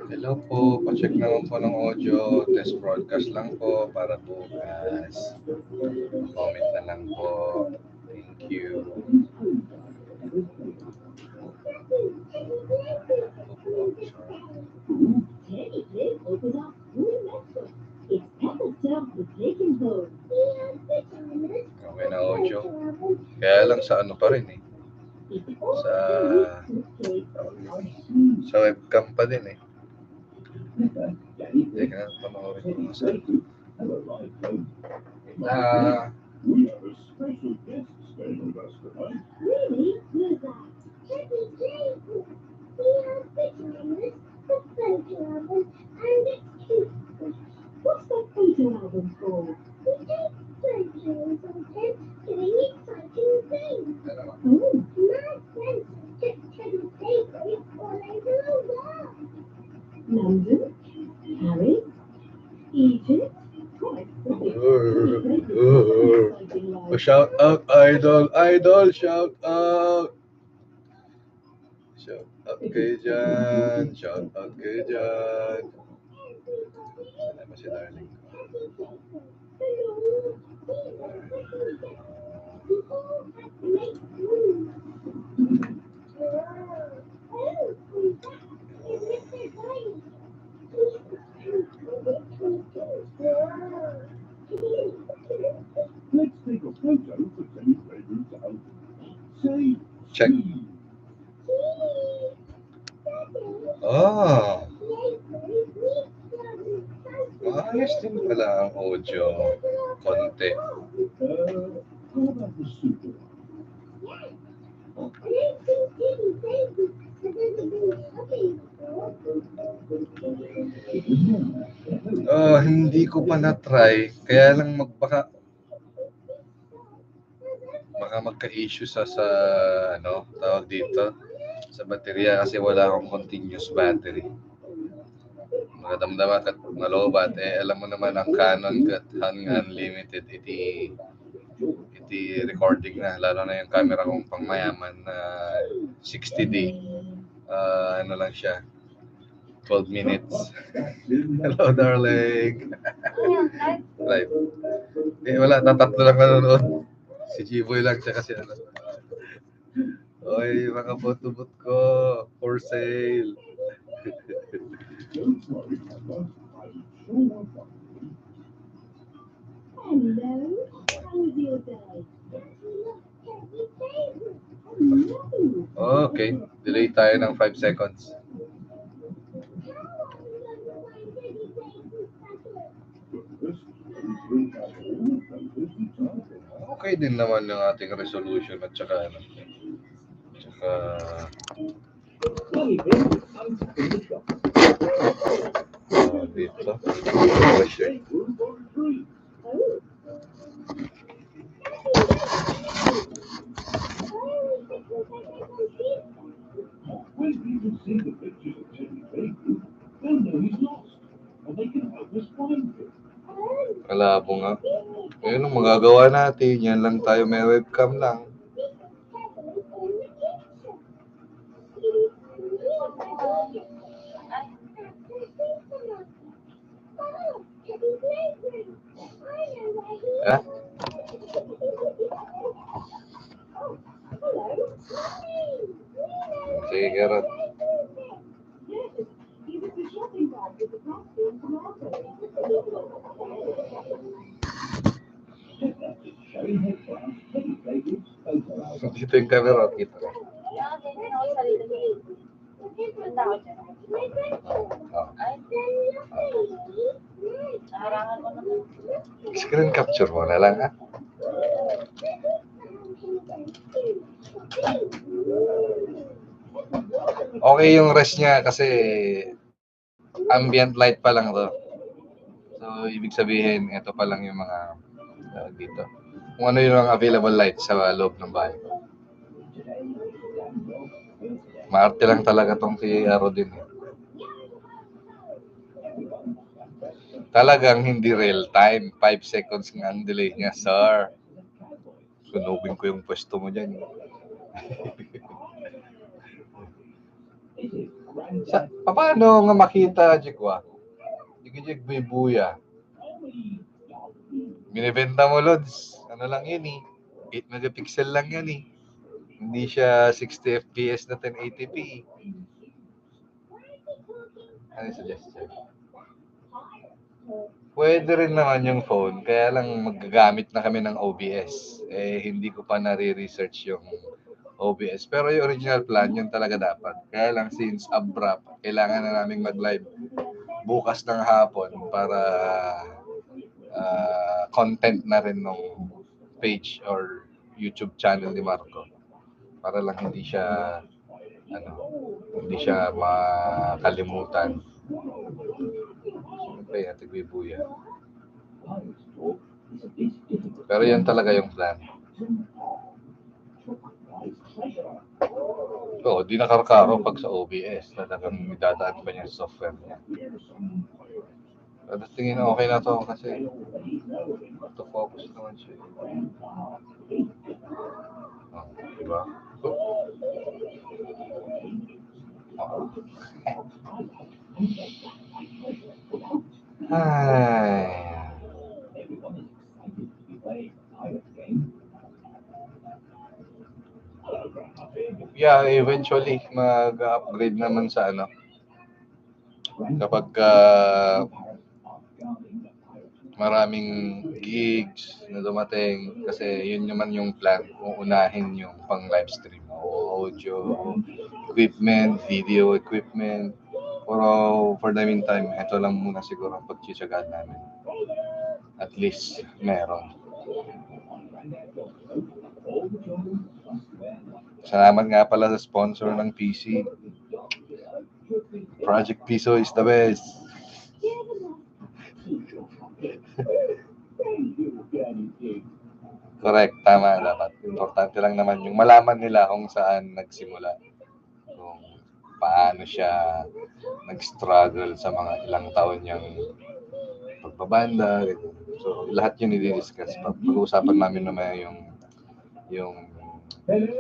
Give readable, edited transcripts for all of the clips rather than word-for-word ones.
Hello po, pa-check naman po ng audio. Test broadcast lang po para bukas. Comment na lang po. Thank you. Okay na audio. Kaya lang sa ano pa rin eh. Sa webcam pa din eh. Teka na, panoorin ko sa shout out, idol, shout out. Shout out kay Jan, shout out kay Jan. Sana ba si darling ko? Check. Oh. Ayos din pala ang audio. Konti. Hindi ko pa na-try. Kaya lang baka magka-issue sa ano, tawag dito, sa baterya kasi wala akong continuous battery. Magdamdama at malobat alam mo naman ang Canon at unlimited iti recording na, lalo na yung camera kong pangmayaman na 60D. Ano lang siya, 12 minutes. Hello darling. Live. Wala, tatlo lang nanonood. Si G-Boy lang siya kasi ano. Oy, mga bot ko, for sale. Okay, delay tayo ng 5 seconds. Okay din naman yung ating resolution at saka ano. Pressure. Malabo nga. Ayun ang magagawa natin. Yan lang tayo, may webcam lang. Ha? Sige, Gerard. Dito yung camera, kita. Screen capture mo na lang, ha? Okay yung rest niya kasi ambient light pa lang to. So, ibig sabihin, ito pa lang yung mga dito. Kung ano yung available light sa loob ng bahay. Maarte lang talaga tong si Rodin. Talagang hindi real time. 5 seconds nga ang delay niya, sir. Sunubin ko yung pwesto mo dyan. Paano nga makita, Jikwa? Jik buya. Binibenta mo, Lods. Ano lang yun eh. 8 megapixel lang yan eh. Hindi siya 60 FPS na 1080p. Ano yung suggestion? Pwede rin naman yung phone, kaya lang magagamit na kami ng OBS. Hindi ko pa nare-research yung OBS. Pero yung original plan, yun talaga dapat. Kaya lang since abrupt, kailangan na naming mag-live bukas ng hapon para content na rin ng page or YouTube channel ni Marco. Para lang hindi siya makalimutan. Siyempre, Tigwibuya. Pero yan talaga yung plan. Oo, di nakarkaro pag sa OBS. Talagang idadaan pa niya sa software niya. Pero tingin na okay na to kasi auto-focus naman siya. Diba? Ay. Yeah, eventually mag-upgrade naman sa kapag maraming gigs na dumating kasi yun naman yung plan, uunahin yung pang live stream, audio equipment, video equipment. Pero for the meantime, ito lang muna siguro ang pagtsitsagaan namin. At least meron. Salamat nga pala sa sponsor ng PC. Project Piso is the best. Correct, tama dapat. Importante lang naman yung malaman nila kung saan nagsimula. Kung paano siya nag-struggle sa mga ilang taon niyang pagbabanda. So, lahat yun i-discuss. Pag-uusapan namin naman yung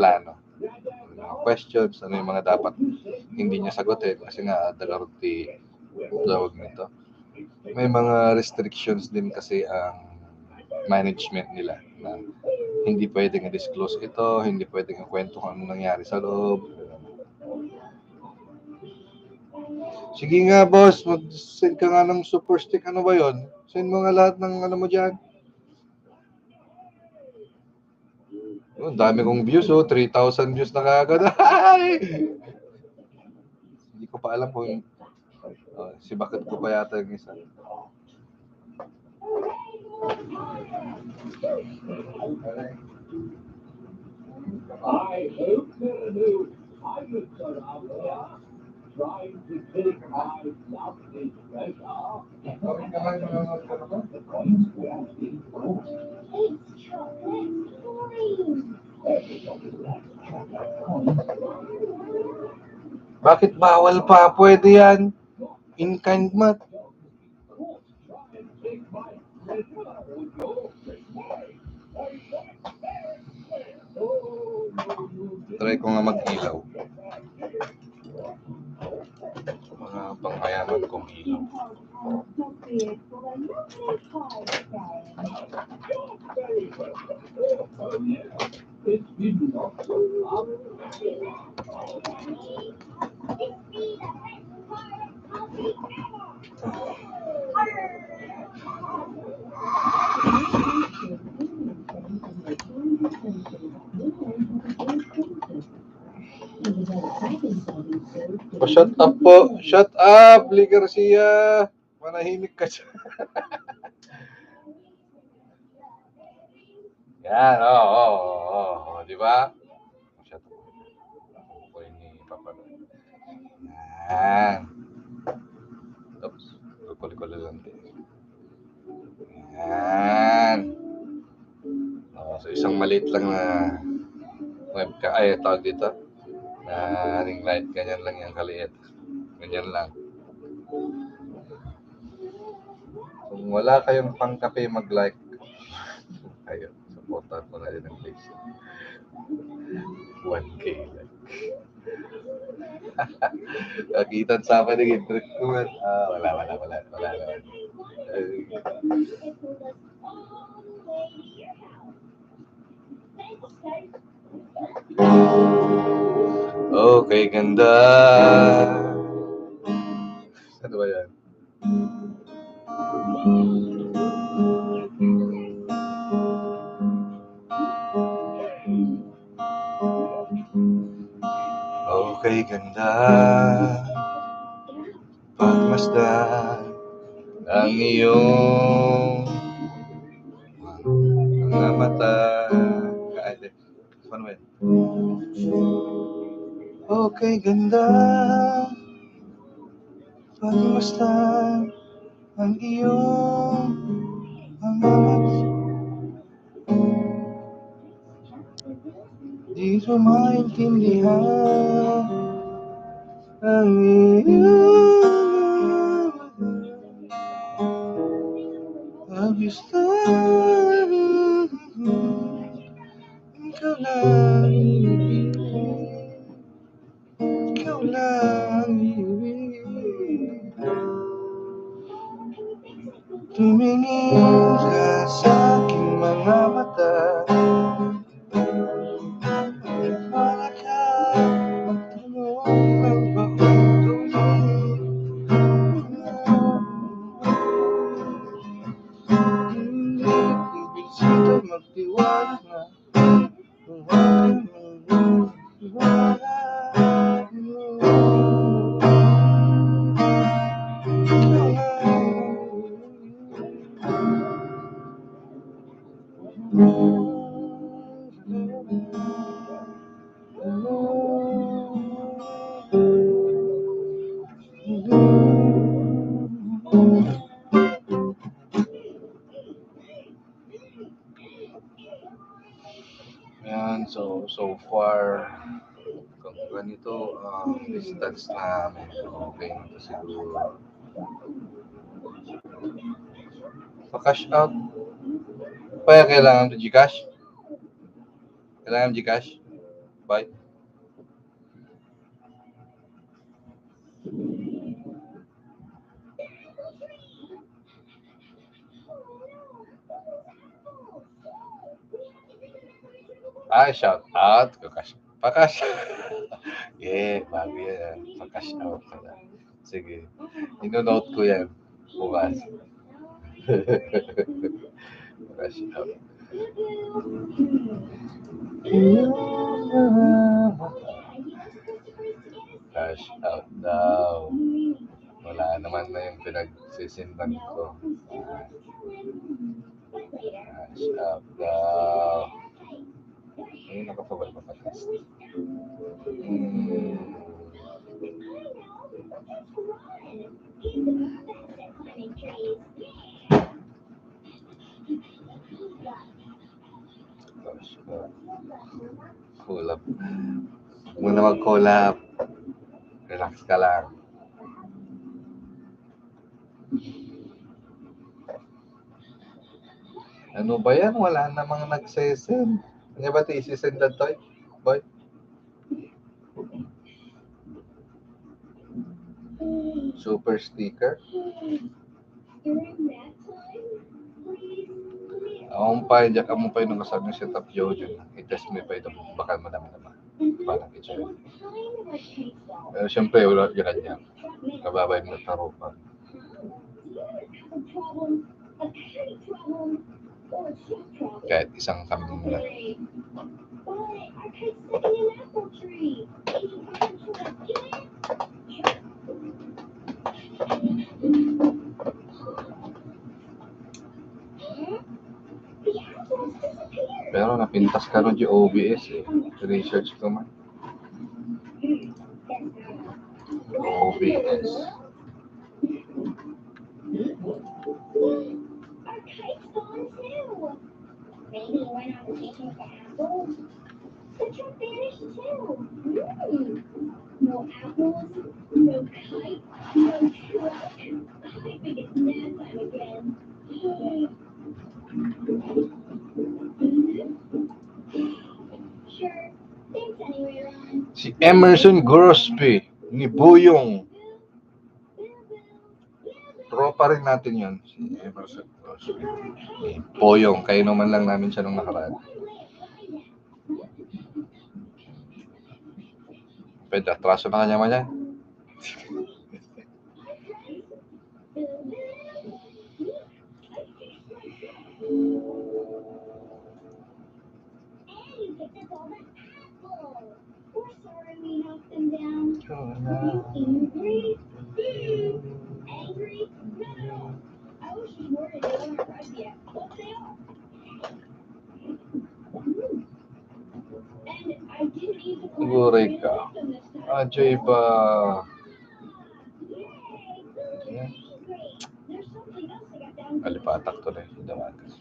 plano. Yung mga questions, ano yung mga dapat hindi niya sagutin. Kasi nga, dalarti tawag nito. May mga restrictions din kasi ang management nila na hindi pwedeng i-disclose ito, hindi pwedeng ikwento kung ano nangyari sa loob. Sige nga, boss, mag-send ka nga ng super stick. Ano ba yon? Send mo nga lahat ng ano mo dyan. Oh, dami kong views, 3,000 views na kagad. Hindi ko pa alam kung si Bakit ko pa yata yung isa. Bakit bawal pa? Pwede yan. In kind math. Try ko nga mag-ilaw. Mga pangmayaman kong ilaw. Shut up po. Shut up, Lee Garcia. Manahimik ka siya. Yan, oo. Di ba? Shut up. Ako ni Papa. Yan. Oops. Kukuli-kuli lang din. Yan. So, isang maliit lang na webcam. Ay, tawag dito. Na ring light. Ganyan lang yung kaliit. Ganyan lang. Kung wala kayong pangkape, mag-like kayo. Supportan ko na din ang page. 1K like. Kagitan sa akin ng interest ko. Wala. Okay, ganda. Ano ba yan? Okay, ganda. Pagmasdan ang iyong mga mata. Paano ba yan? Okay, ganda. Pagmasdan ang iyong mga mata. Di ko maintindihan ang iyong pagmasdan. Ikaw lang ibig, ikaw lang ibig. Tumingin ka sa aking mga mata. Para ka magtanong ng paulit-ulit. Hindi ibisita magtiwala na. Yan, so far kung ganito ang distance namin, okay na to siguro. Pa-cash out. Kaya kailangan to Gcash? Kailangan Gcash? Bye. Shout out. Pa-cash. Yeah, bago yan. Pa-cash out pala. Sige. Ino-note ko yan. Bukas. Pa-cash out. Cash out daw. Wala naman na yung pinagsisindan ko. Cash out daw. Nakapabal pa podcast. Collab. Huwag mo na mag-collab. Relax ka lang. Ano ba yan? Wala namang nagsesend. Ano ba ito? Isisend na to? Boy? Super sticker? Ako pa, diyan ka mo pa yung kasama yung setup Jojo. I-test mo pa ito. Baka madami naman. Parang ito. Pero syempre, wala yung kanya. Kababay mo taro pa. Kahit isang kambing lang. Pero napintas ka rin yung OBS eh. Research ko man. OBS. Maybe went on vacation to apples. The trip vanished too. No apples, no kite, no truck. I think it's nap time again. Sure. Thanks anyway, Ron. Si Emerson Grosby ni Buyong. Tropa rin natin yun. Si Emerson Grosby. Poyong. Kayo naman lang namin siya nung nakaraan. Pwede, atraso na kanya man yan. Guray ka. Ajay ba? Yeah. Alipatak to rin. Dawagas.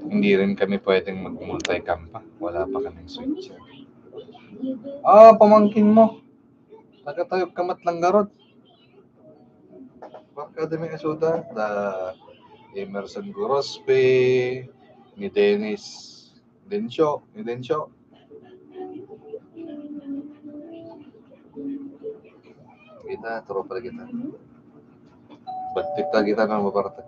Hindi rin kami pwedeng mag-multicam pa. Wala pa kaming switch. Pamangkin mo. Taga-tayog kamat lang garot. Academy Asuda. Emerson Grosby. Ni Dennis Densyo. Kita, tropa kita. Bagtik kita ng maparata.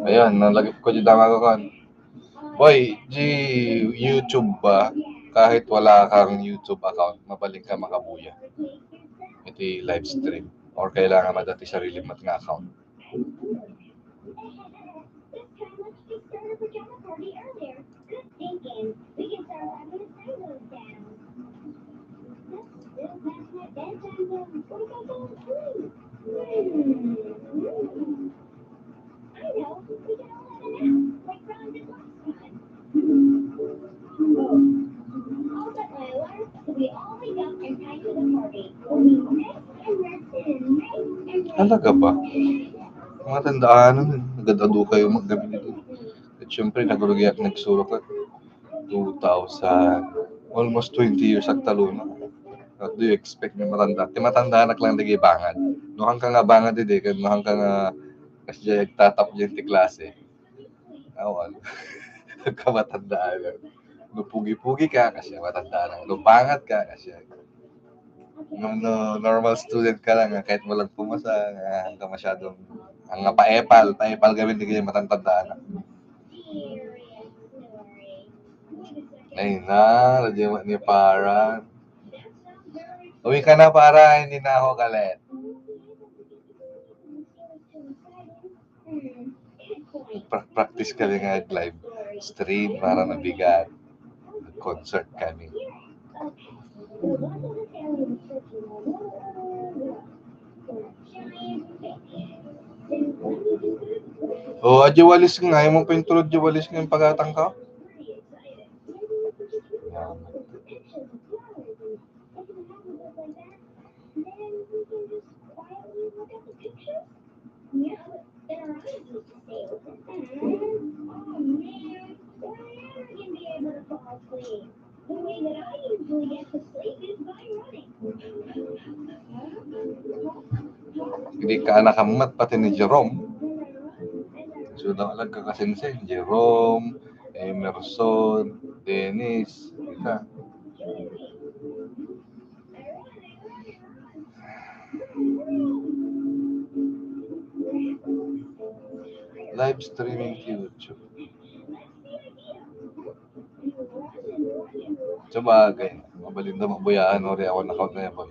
Ayan, nalagip ko dyan tama ko kan. Boy, YouTube ba? Kahit wala kang YouTube account, mabaling ka makabuya. Ito yung live stream. Or kailangan madati sarili mat nga account. Talaga ba? Mga tandaan, nagdado kayo maggabi nito. At syempre, nagulugyak nagsulok ka. 2000, almost 20 years at taluna. What do you expect na matanda? Matanda na lang lagi bangan. Nuhang ka nga bangan din eh. Nuhang ka nga kasi tatap dyan ti klase. Awan. Kamatandaan lang. Nupugi-pugi ka kasi matanda na. Nupangat ka kasi normal student ka lang, kahit walang pumasa, hanggang masyadong, ang paepal gawin, hindi kayo matantandaan. Ay na, radyo ni Para. Uwi ka na para, hindi na ako galit. Practice kami nga live stream para nabigat. Concert kami. Adyo walis nga. Ayaw mo pa yung tulad yung walis nga yung pagatang ka? Hindi ka anak kamat pati ni Jerome. So, alag ka kasinsin. Jerome, Emerson, Dennis, kita. Live streaming YouTube. Sabagay. Mabalinda mabuyaan o rin ako account na yan ba?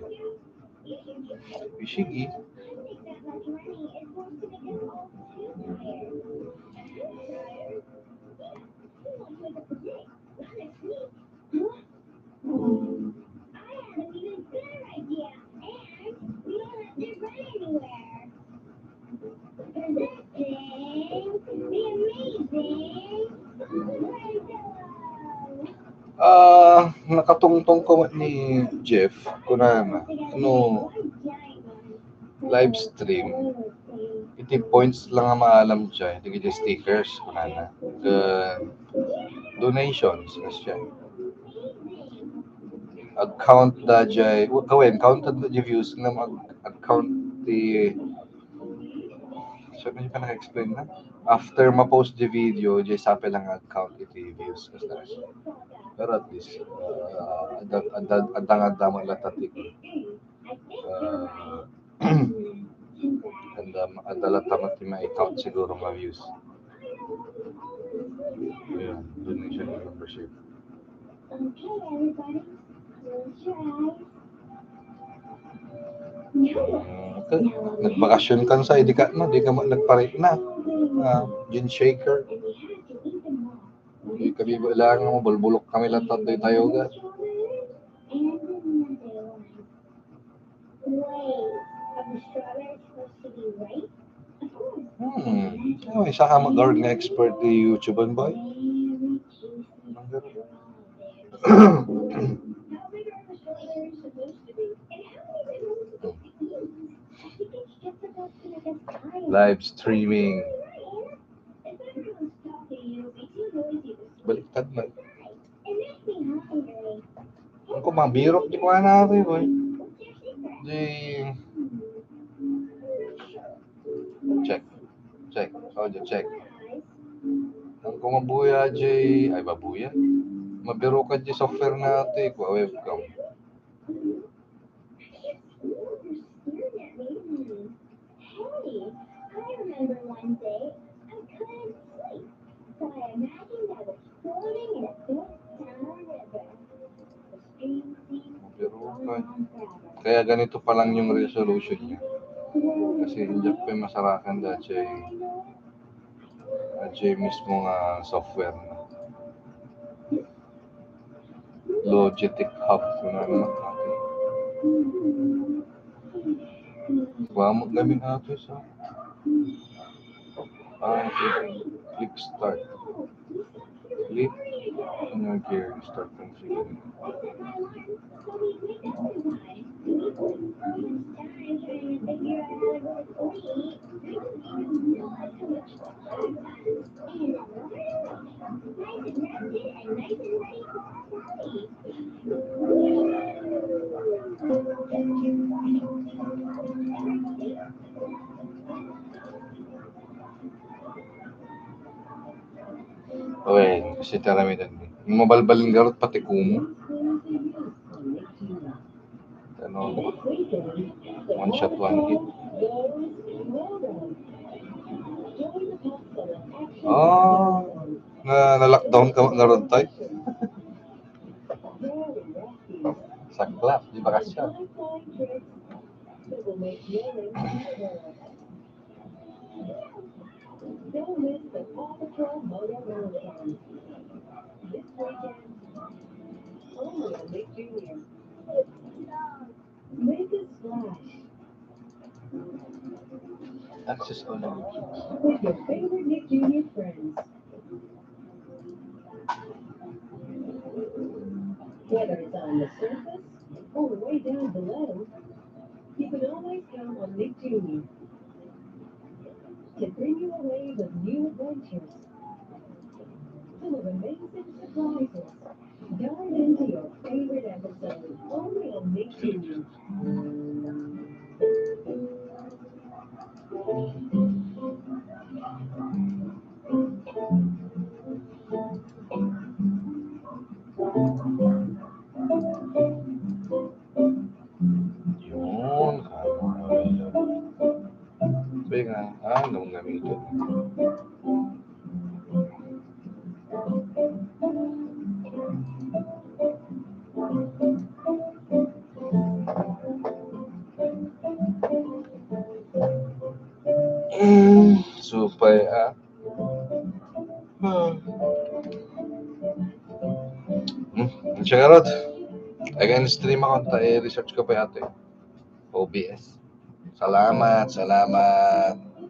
Sige. Nakatungtong ko ni Jeff kunana live stream iti points lang ang maalam siya iti stickers kunana donations siya account da jay kawin counted the views na account di so hindi pa naka-explain na after ma-post the video jay sape lang account iti views pero at least adang malatatik andala tamat yung account siguro ma-views yun donation membership okay. Nagbakasyon ka sa di ka nagparit na gin shaker di kami lang mo bulbulok kami lang tatay tayo ga isa ka mag-guard na expert di YouTube boy live streaming baliktad na ako mabirok di ko natin boy di check audio check kung mabuya di ay babuya mabiro ka di software natin ko webcam kaya ganito pa lang yung resolution niya kasi hindi pa masarakan dahil mismo nga software na Logitech Hub kung ano natin wamag namin natin sa click start click ano gear start configuring okay kasi taramidan mabalbalin garot pati kumo ano one shot one hit na lockdown ka garot tayo saklap di bakasyon Central Motor Marathon. This weekend, only on Nick Jr. Make a splash Access only. with your favorite Nick Jr. friends. Whether it's on the surface or way down below, you can always count on Nick Jr. to bring you a wave of new adventures, full of amazing surprises. Dive into your favorite episode only on Nick Jr. Yun, sabi nga, anong gamitin? Supaya Charot. Again, stream ako. Research ko pa yata eh. OBS. Salamat.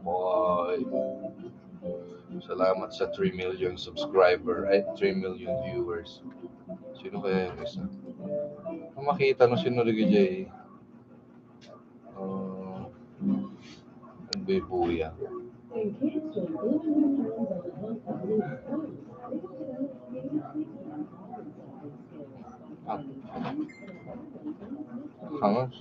Boy. Salamat sa 3 million subscriber. Ay, 3 million viewers. Sino kaya yung isa? Kung makita no sino rin Jay. Ang bebuya. When kids were blowing their minds on the hunt for blue squirrels, they developed unique thinking and problem-solving skills by finding Hangos?